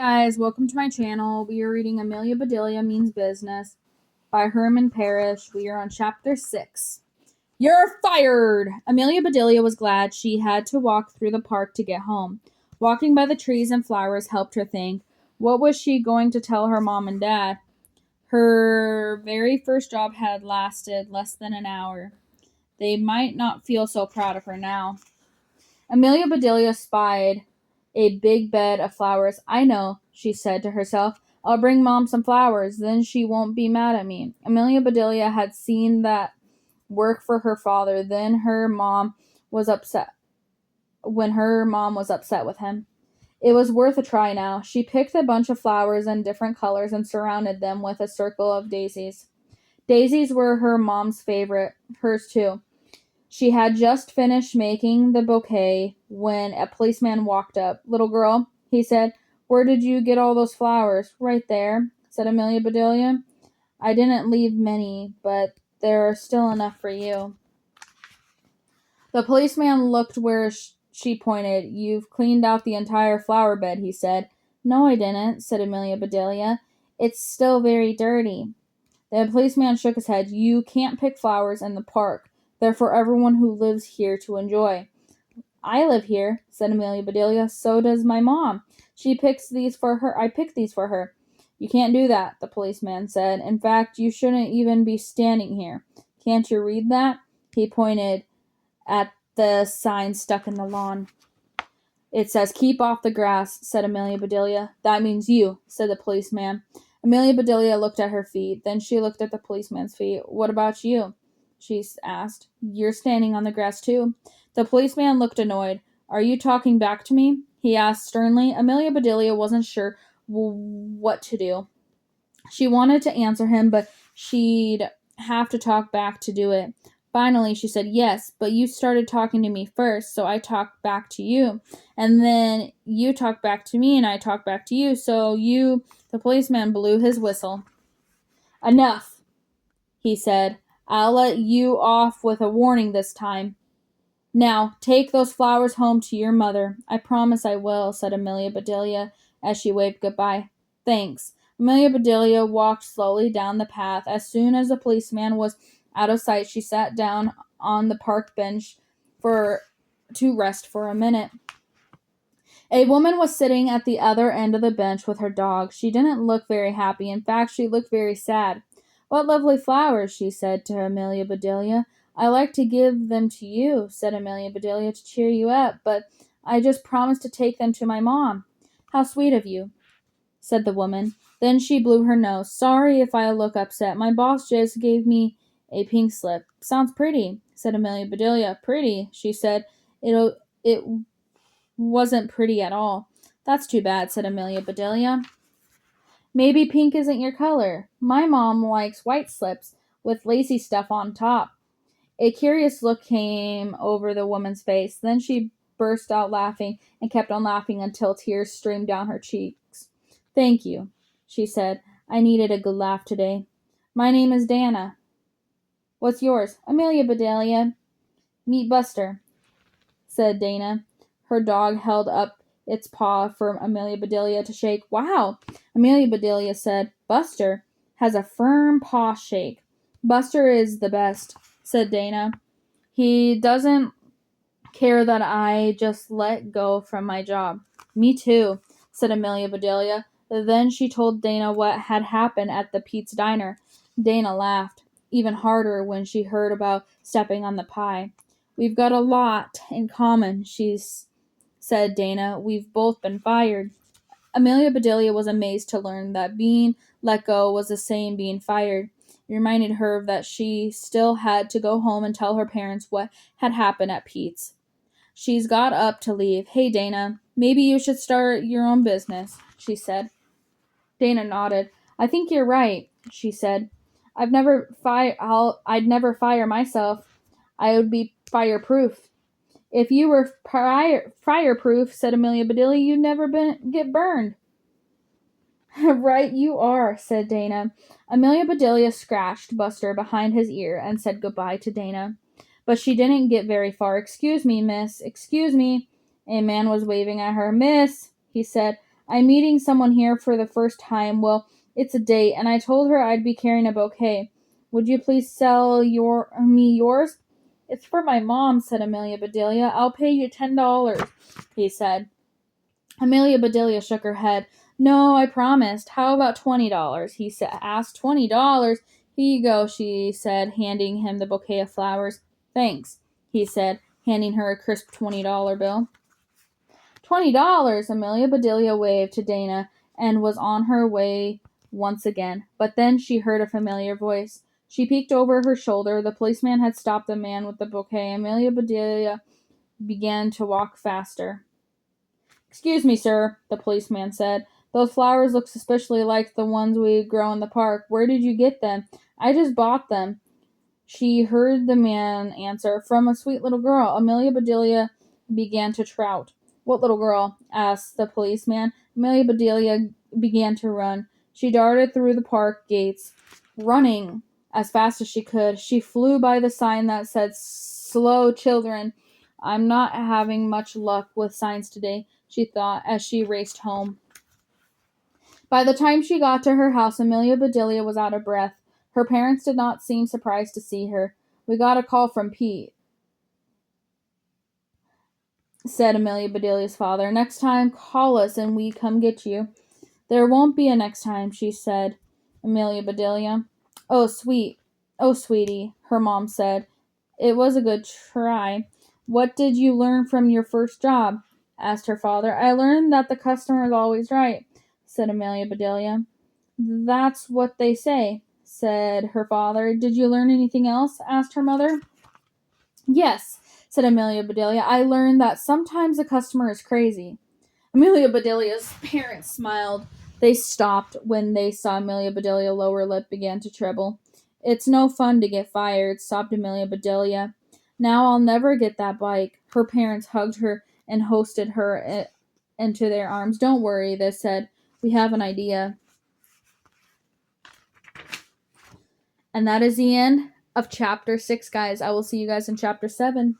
guys, welcome to my channel. We are reading Amelia Bedelia Means Business by Herman Parish. We are on chapter 6. You're fired! Amelia Bedelia was glad she had to walk through the park to get home. Walking by the trees and flowers helped her think. What was she going to tell her mom and dad? Her very first job had lasted less than an hour. They might not feel so proud of her now. Amelia Bedelia spied a big bed of flowers. I know, she said to herself. I'll bring Mom some flowers, then she won't be mad at me. Amelia Bedelia had seen that work for her father, then her mom was upset when her mom was upset with him. It was worth a try now. She picked a bunch of flowers in different colors and surrounded them with a circle of daisies. Daisies were her mom's favorite, hers too. She had just finished making the bouquet when a policeman walked up. Little girl, he said, where did you get all those flowers? Right there, said Amelia Bedelia. I didn't leave many, but there are still enough for you. The policeman looked where she pointed. You've cleaned out the entire flower bed, he said. No, I didn't, said Amelia Bedelia. It's still very dirty. The policeman shook his head. You can't pick flowers in the park. They're for everyone who lives here to enjoy. I live here, said Amelia Bedelia. So does my mom. She picks these for her. I pick these for her. You can't do that, the policeman said. In fact, you shouldn't even be standing here. Can't you read that? He pointed at the sign stuck in the lawn. It says, keep off the grass, said Amelia Bedelia. That means you, said the policeman. Amelia Bedelia looked at her feet. Then she looked at the policeman's feet. What about you? She asked. You're standing on the grass too. The policeman looked annoyed. Are you talking back to me? He asked sternly. Amelia Bedelia wasn't sure what to do. She wanted to answer him, but she'd have to talk back to do it. Finally, she said, yes, but you started talking to me first, so I talked back to you. And then you talked back to me, and I talked back to you, so you... The policeman blew his whistle. Enough, he said. I'll let you off with a warning this time. Now, take those flowers home to your mother. I promise I will, said Amelia Bedelia as she waved goodbye. Thanks. Amelia Bedelia walked slowly down the path. As soon as the policeman was out of sight, she sat down on the park bench to rest for a minute. A woman was sitting at the other end of the bench with her dog. She didn't look very happy. In fact, she looked very sad. What lovely flowers, she said to Amelia Bedelia. I like to give them to you, said Amelia Bedelia, to cheer you up, but I just promised to take them to my mom. How sweet of you, said the woman. Then she blew her nose. Sorry if I look upset. My boss just gave me a pink slip. Sounds pretty, said Amelia Bedelia. Pretty, she said. It wasn't pretty at all. That's too bad, said Amelia Bedelia. Maybe pink isn't your color. My mom likes white slips with lacy stuff on top. A curious look came over the woman's face. Then she burst out laughing and kept on laughing until tears streamed down her cheeks. Thank you, she said. I needed a good laugh today. My name is Dana. What's yours? Amelia Bedelia. Meet Buster, said Dana. Her dog held up its paw for Amelia Bedelia to shake. Wow, Amelia Bedelia said. Buster has a firm paw shake. Buster is the best, said Dana. He doesn't care that I just let go from my job. Me too, said Amelia Bedelia. Then she told Dana what had happened at the Pete's Diner. Dana laughed even harder when she heard about stepping on the pie. We've got a lot in common, said Dana. We've both been fired. Amelia Bedelia was amazed to learn that being let go was the same being fired. It reminded her that she still had to go home and tell her parents what had happened at Pete's. She's got up to leave. Hey, Dana, maybe you should start your own business, she said. Dana nodded. I think you're right, she said. I'd never fire myself. I would be fireproof. If you were fireproof, said Amelia Bedelia, you'd never get burned. Right you are, said Dana. Amelia Bedelia scratched Buster behind his ear and said goodbye to Dana. But she didn't get very far. Excuse me, miss. Excuse me. A man was waving at her. Miss, he said, I'm meeting someone here for the first time. Well, it's a date, and I told her I'd be carrying a bouquet. Would you please sell me yours? It's for my mom, said Amelia Bedelia. I'll pay you $10, he said. Amelia Bedelia shook her head. No, I promised. How about $20? He asked. $20? Here you go, she said, handing him the bouquet of flowers. Thanks, he said, handing her a crisp $20 bill. $20! Amelia Bedelia waved to Dana and was on her way once again. But then she heard a familiar voice. She peeked over her shoulder. The policeman had stopped the man with the bouquet. Amelia Bedelia began to walk faster. Excuse me, sir, the policeman said. Those flowers look suspiciously like the ones we grow in the park. Where did you get them? I just bought them. She heard the man answer. From a sweet little girl. Amelia Bedelia began to trout. What little girl? Asked the policeman. Amelia Bedelia began to run. She darted through the park gates, running as fast as she could. She flew by the sign that said, Slow children. I'm not having much luck with signs today, she thought as she raced home. By the time she got to her house, Amelia Bedelia was out of breath. Her parents did not seem surprised to see her. We got a call from Pete, said Amelia Bedelia's father. Next time, call us and we come get you. There won't be a next time, she said. Amelia Bedelia. Oh, sweetie, her mom said. It was a good try. What did you learn from your first job? Asked her father. I learned that the customer is always right, said Amelia Bedelia. That's what they say, said her father. Did you learn anything else? Asked her mother. Yes, said Amelia Bedelia. I learned that sometimes a customer is crazy. Amelia Bedelia's parents smiled. They stopped when they saw Amelia Bedelia's lower lip began to tremble. It's no fun to get fired, sobbed Amelia Bedelia. Now I'll never get that bike. Her parents hugged her and hoisted her into their arms. Don't worry, they said. We have an idea. And that is the end of chapter 6, guys. I will see you guys in chapter 7.